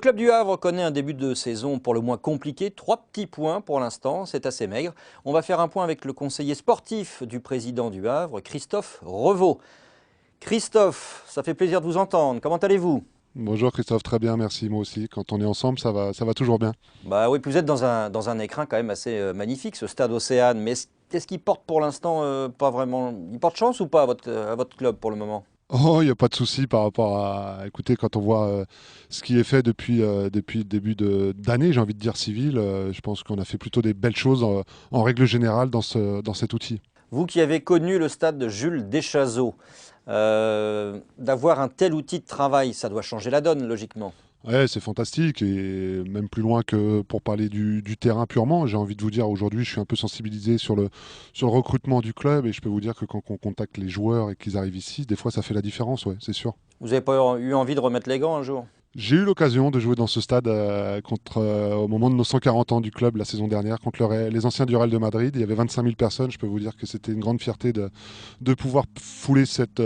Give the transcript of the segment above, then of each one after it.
club du Havre connaît un début de saison pour le moins compliqué. 3 petits points pour l'instant, c'est assez maigre. On va faire un point avec le conseiller sportif du président du Havre, Christophe Revaux. Christophe, ça fait plaisir de vous entendre. Comment allez-vous? Bonjour Christophe, très bien, merci, moi aussi. Quand on est ensemble, ça va toujours bien. Bah oui, puis vous êtes dans un écrin quand même assez magnifique, ce stade Océane. Mais est-ce qu'il porte pour l'instant pas vraiment... Il porte chance ou pas à votre club pour le moment? Oh, il n'y a pas de souci par rapport à... Écoutez, quand on voit ce qui est fait depuis le début d'année, j'ai envie de dire civil, je pense qu'on a fait plutôt des belles choses en règle générale dans cet outil. Vous qui avez connu le stade de Jules Deschazos, d'avoir un tel outil de travail, ça doit changer la donne, logiquement. Ouais, c'est fantastique et même plus loin que pour parler du terrain purement, j'ai envie de vous dire aujourd'hui, je suis un peu sensibilisé sur le recrutement du club et je peux vous dire que quand on contacte les joueurs et qu'ils arrivent ici, des fois ça fait la différence, ouais, c'est sûr. Vous n'avez pas eu envie de remettre les gants un jour? J'ai eu l'occasion de jouer dans ce stade au moment de nos 140 ans du club la saison dernière contre les anciens du Real de Madrid. Il y avait 25 000 personnes. Je peux vous dire que c'était une grande fierté de pouvoir fouler cette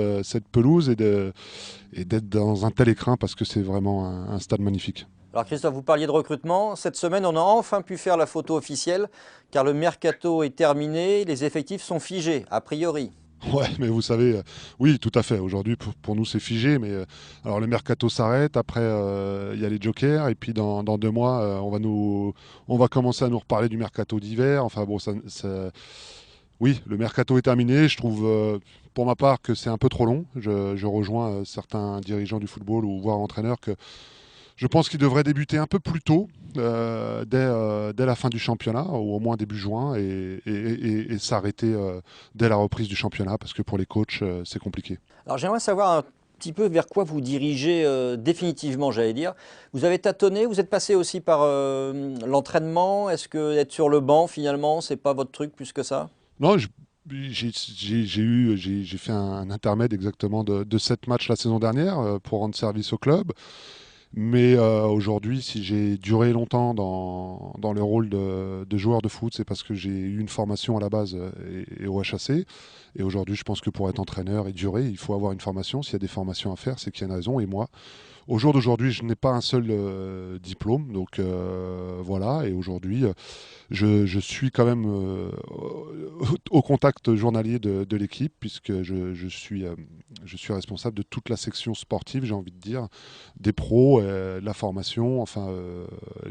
pelouse et d'être dans un tel écrin parce que c'est vraiment un stade magnifique. Alors Christophe, vous parliez de recrutement. Cette semaine, on a enfin pu faire la photo officielle car le mercato est terminé, les effectifs sont figés, a priori. Ouais, mais vous savez, oui, tout à fait. Aujourd'hui, pour nous, c'est figé. Mais alors, le mercato s'arrête. Après, il y a les jokers. Et puis, dans 2 mois, on va commencer à nous reparler du mercato d'hiver. Enfin, bon, oui, le mercato est terminé. Je trouve, pour ma part, que c'est un peu trop long. Je rejoins certains dirigeants du football ou voire entraîneurs que je pense qu'il devrait débuter un peu plus tôt, dès la fin du championnat, ou au moins début juin, et s'arrêter dès la reprise du championnat, parce que pour les coachs, c'est compliqué. Alors j'aimerais savoir un petit peu vers quoi vous dirigez définitivement, j'allais dire. Vous avez tâtonné, vous êtes passé aussi par l'entraînement. Est-ce que être sur le banc, finalement, c'est pas votre truc plus que ça? Non, j'ai fait un intermède exactement de 7 matchs la saison dernière pour rendre service au club. Mais aujourd'hui, si j'ai duré longtemps dans le rôle de joueur de foot, c'est parce que j'ai eu une formation à la base et au HAC. Et aujourd'hui, je pense que pour être entraîneur et durer, il faut avoir une formation. S'il y a des formations à faire, c'est qu'il y a une raison. Et moi, au jour d'aujourd'hui, je n'ai pas un seul diplôme. Donc voilà. Et aujourd'hui, je suis quand même au contact journalier de l'équipe, puisque je suis responsable de toute la section sportive, j'ai envie de dire, des pros, la formation, enfin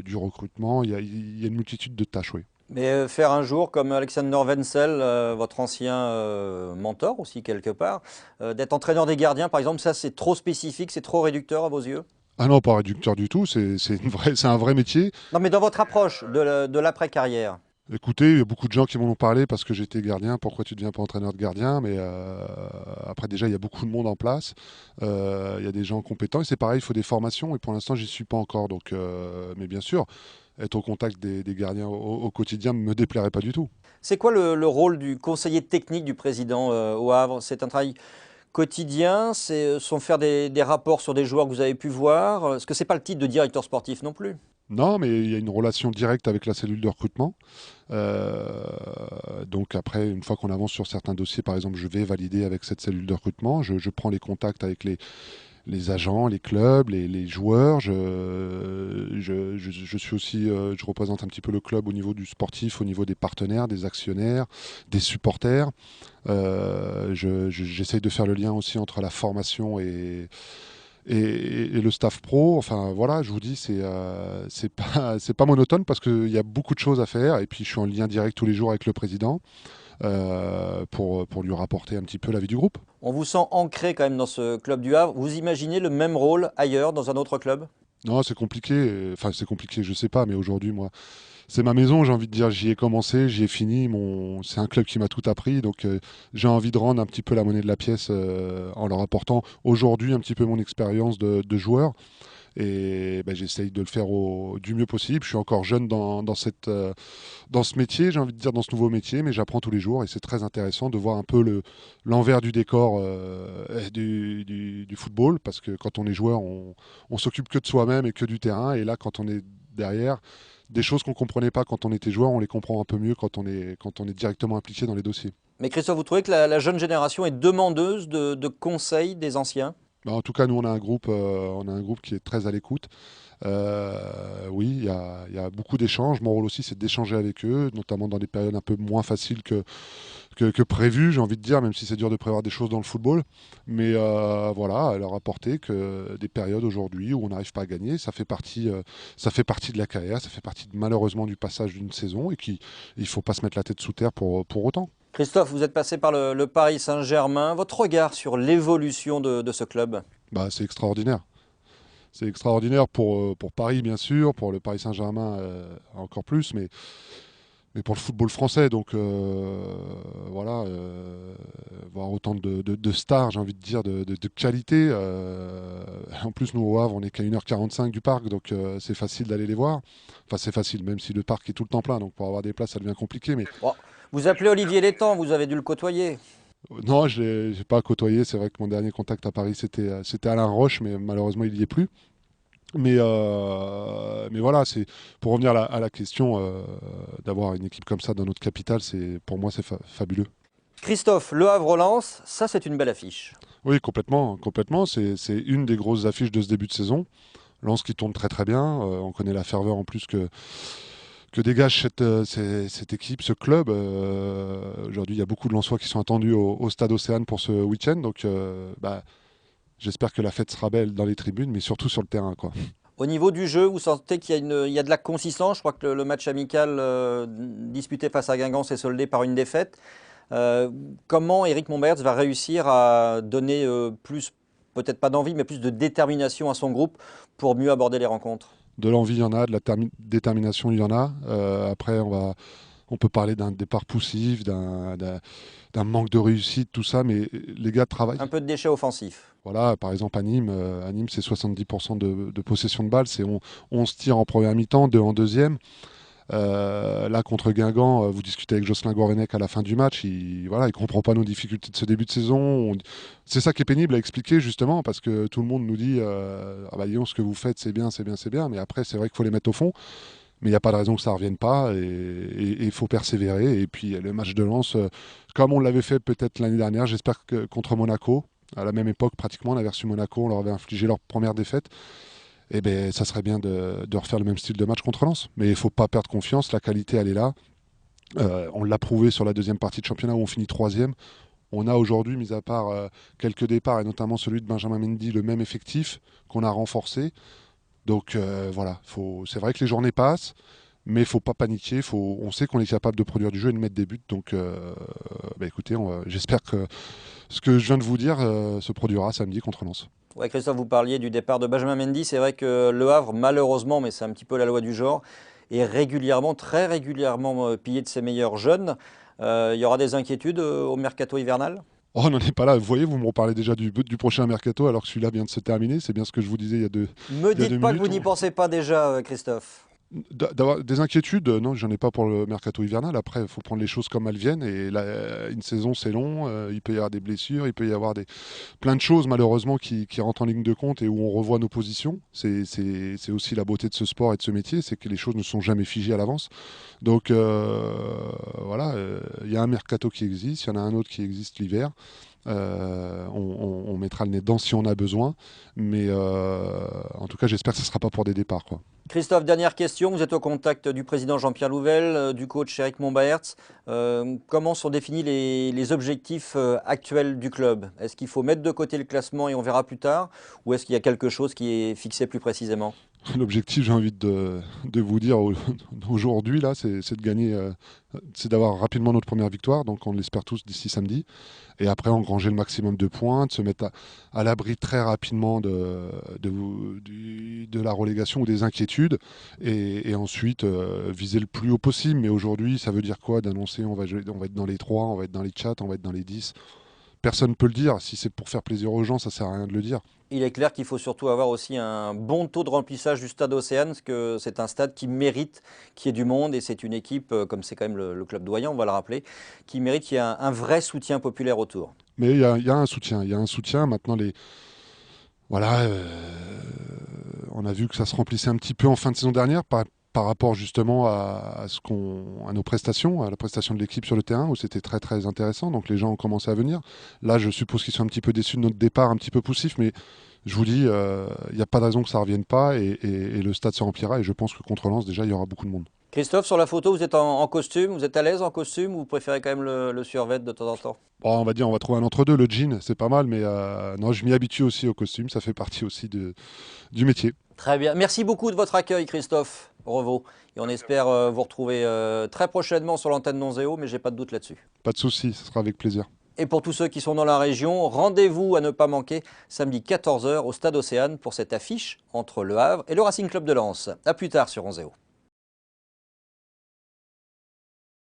du recrutement. Il y a une multitude de tâches, oui. Mais faire un jour comme Alexander Wenzel, votre ancien mentor aussi quelque part, d'être entraîneur des gardiens par exemple, ça c'est trop spécifique, c'est trop réducteur à vos yeux? Ah non, pas réducteur du tout, c'est un vrai métier. Non mais dans votre approche de l'après-carrière. Écoutez, il y a beaucoup de gens qui m'en ont parlé parce que j'étais gardien. Pourquoi tu ne deviens pas entraîneur de gardien? Mais après, déjà, il y a beaucoup de monde en place. Il y a des gens compétents. Et c'est pareil, il faut des formations. Et pour l'instant, j'y suis pas encore. Donc, mais bien sûr, être au contact des gardiens au quotidien ne me déplairait pas du tout. C'est quoi le rôle du conseiller technique du président au Havre? C'est un travail quotidien, sont faire des rapports sur des joueurs que vous avez pu voir, parce que c'est pas le titre de directeur sportif non plus. Non, mais il y a une relation directe avec la cellule de recrutement. Euh, donc après, une fois qu'on avance sur certains dossiers, par exemple, je vais valider avec cette cellule de recrutement. Je prends les contacts avec les agents, les clubs, les joueurs. Je suis aussi, je représente un petit peu le club au niveau du sportif, au niveau des partenaires, des actionnaires, des supporters. J'essaye de faire le lien aussi entre la formation et le staff pro. Enfin voilà, je vous dis, c'est pas monotone parce qu'il y a beaucoup de choses à faire. Et puis je suis en lien direct tous les jours avec le président pour lui rapporter un petit peu la vie du groupe. On vous sent ancré quand même dans ce club du Havre. Vous imaginez le même rôle ailleurs, dans un autre club? Non, c'est compliqué. Enfin, c'est compliqué, je sais pas, mais aujourd'hui, moi, c'est ma maison, j'ai envie de dire, j'y ai commencé, j'y ai fini. C'est un club qui m'a tout appris, donc j'ai envie de rendre un petit peu la monnaie de la pièce en leur apportant aujourd'hui un petit peu mon expérience de joueur. Et ben, j'essaye de le faire du mieux possible. Je suis encore jeune dans ce métier, j'ai envie de dire, dans ce nouveau métier, mais j'apprends tous les jours et c'est très intéressant de voir un peu l'envers du décor du football, parce que quand on est joueur, on s'occupe que de soi-même et que du terrain. Et là, quand on est derrière, des choses qu'on ne comprenait pas quand on était joueur, on les comprend un peu mieux quand on est directement impliqué dans les dossiers. Mais Christophe, vous trouvez que la jeune génération est demandeuse de conseils des anciens? Bah, en tout cas, nous, on a un groupe qui est très à l'écoute. Oui, il y a beaucoup d'échanges. Mon rôle aussi, c'est d'échanger avec eux, notamment dans des périodes un peu moins faciles que prévu, j'ai envie de dire, même si c'est dur de prévoir des choses dans le football. Mais voilà, leur apporter que des périodes aujourd'hui où on n'arrive pas à gagner, ça fait partie de la carrière, ça fait partie malheureusement du passage d'une saison et qu'il ne faut pas se mettre la tête sous terre pour autant. Christophe, vous êtes passé par le Paris Saint-Germain. Votre regard sur l'évolution de ce club? Bah, c'est extraordinaire. C'est extraordinaire pour Paris, bien sûr, pour le Paris Saint-Germain encore plus, mais pour le football français. Donc voilà, voir autant de stars, j'ai envie de dire, de qualité. En plus, nous, au Havre, on est qu'à 1h45 du parc, donc c'est facile d'aller les voir. Enfin, c'est facile, même si le parc est tout le temps plein, donc pour avoir des places, ça devient compliqué. Mais Bon, vous appelez Olivier Létang, vous avez dû le côtoyer. non, je ne l'ai pas côtoyé. C'est vrai que mon dernier contact à Paris, c'était Alain Roche, mais malheureusement, il n'y est plus. Mais voilà, c'est pour revenir à la question d'avoir une équipe comme ça dans notre capitale, pour moi c'est fabuleux. Christophe, Le Havre-Lens, ça c'est une belle affiche. Oui, complètement, complètement. C'est une des grosses affiches de ce début de saison. Lens qui tourne très très bien. On connaît la ferveur en plus que dégage cette équipe, ce club. Aujourd'hui, il y a beaucoup de Lensois qui sont attendus au Stade Océane pour ce week-end. Donc, j'espère que la fête sera belle dans les tribunes, mais surtout sur le terrain, quoi. Au niveau du jeu, vous sentez il y a de la consistance. Je crois que le match amical disputé face à Guingamp s'est soldé par une défaite. Comment Éric Montberts va réussir à donner plus, peut-être pas d'envie, mais plus de détermination à son groupe pour mieux aborder les rencontres? De l'envie, il y en a, de la détermination, il y en a. Après, on peut parler d'un départ poussif, d'un manque de réussite, tout ça, mais les gars travaillent. Un peu de déchets offensifs. Voilà, par exemple, à Nîmes c'est 70% de possession de balle, c'est 11 tirs en première mi-temps, 2 en deuxième. Là, contre Guingamp, vous discutez avec Jocelyn Gourvenec à la fin du match, voilà, il comprend pas nos difficultés de ce début de saison. C'est ça qui est pénible à expliquer, justement, parce que tout le monde nous dit ah bah, disons, ce que vous faites, c'est bien, c'est bien, c'est bien, mais après, c'est vrai qu'il faut les mettre au fond. Mais il n'y a pas de raison que ça ne revienne pas et il faut persévérer. Et puis le match de Lens, comme on l'avait fait peut-être l'année dernière, j'espère que contre Monaco, à la même époque pratiquement, on avait reçu Monaco, on leur avait infligé leur première défaite. Et ben, ça serait bien de refaire le même style de match contre Lens. Mais il ne faut pas perdre confiance, la qualité elle est là. On l'a prouvé sur la deuxième partie de championnat où on finit troisième. On a aujourd'hui, mis à part quelques départs, et notamment celui de Benjamin Mendy, le même effectif qu'on a renforcé. Donc voilà, c'est vrai que les journées passent, mais il ne faut pas paniquer. On sait qu'on est capable de produire du jeu et de mettre des buts. Donc bah, écoutez, j'espère que ce que je viens de vous dire se produira samedi contre Lens. Ouais, Christophe, vous parliez du départ de Benjamin Mendy. C'est vrai que Le Havre, malheureusement, mais c'est un petit peu la loi du genre, est régulièrement, très régulièrement pillé de ses meilleurs jeunes. Il y aura des inquiétudes au mercato hivernal? Oh, on n'en est pas là. Vous voyez, vous me reparlez déjà du prochain mercato alors que celui-là vient de se terminer. C'est bien ce que je vous disais Me il y a deux dites pas que vous minutes. n'y pensez pas déjà, Christophe. D'avoir des inquiétudes, non, j'en ai pas pour le mercato hivernal. Après, il faut prendre les choses comme elles viennent. Et là, une saison, c'est long. Il peut y avoir des blessures, il peut y avoir plein de choses, malheureusement, qui rentrent en ligne de compte et où on revoit nos positions. C'est aussi la beauté de ce sport et de ce métier, c'est que les choses ne sont jamais figées à l'avance. Donc, voilà, il y a un mercato qui existe, il y en a un autre qui existe l'hiver. On mettra le nez dedans si on a besoin. Mais en tout cas, j'espère que ce ne sera pas pour des départs, quoi. Christophe, dernière question. Vous êtes au contact du président Jean-Pierre Louvel, du coach Éric Montbaerts. Comment sont définis les objectifs actuels du club? Est-ce qu'il faut mettre de côté le classement et on verra plus tard? Ou est-ce qu'il y a quelque chose qui est fixé plus précisément? L'objectif, j'ai envie de vous dire aujourd'hui, là, c'est de gagner, c'est d'avoir rapidement notre première victoire, donc on l'espère tous d'ici samedi, et après engranger le maximum de points, de se mettre à l'abri très rapidement de la relégation ou des inquiétudes, et ensuite viser le plus haut possible. Mais aujourd'hui, ça veut dire quoi d'annoncer on va être dans les 3, on va être dans les 4, on va être dans les 10? Personne ne peut le dire. Si c'est pour faire plaisir aux gens, ça sert à rien de le dire. Il est clair qu'il faut surtout avoir aussi un bon taux de remplissage du stade Océane, parce que c'est un stade qui mérite qu'il y ait du monde et c'est une équipe, comme c'est quand même le club doyen, on va le rappeler, qui mérite qu'il y ait un vrai soutien populaire autour. Mais il y a un soutien. Il y a un soutien. Maintenant, voilà, on a vu que ça se remplissait un petit peu en fin de saison dernière. par rapport justement à nos prestations, à la prestation de l'équipe sur le terrain, où c'était très très intéressant. Donc les gens ont commencé à venir. Là, je suppose qu'ils sont un petit peu déçus de notre départ, un petit peu poussif, mais je vous dis, il n'y a pas de raison que ça ne revienne pas et le stade se remplira. Et je pense que contre Lens, déjà, il y aura beaucoup de monde. Christophe, sur la photo, vous êtes en costume, vous êtes à l'aise en costume ou vous préférez quand même le survêt de temps en temps? Bon, on va dire, on va trouver un entre-deux. Le jean, c'est pas mal, mais non, je m'y habitue aussi au costume. Ça fait partie aussi du métier. Très bien. Merci beaucoup de votre accueil, Christophe Revaux. Et on espère vous retrouver très prochainement sur l'antenne d'Onzeo, mais j'ai pas de doute là-dessus. Pas de souci, ce sera avec plaisir. Et pour tous ceux qui sont dans la région, rendez-vous à ne pas manquer samedi 14 h au Stade Océane pour cette affiche entre Le Havre et le Racing Club de Lens. A plus tard sur Onzeo.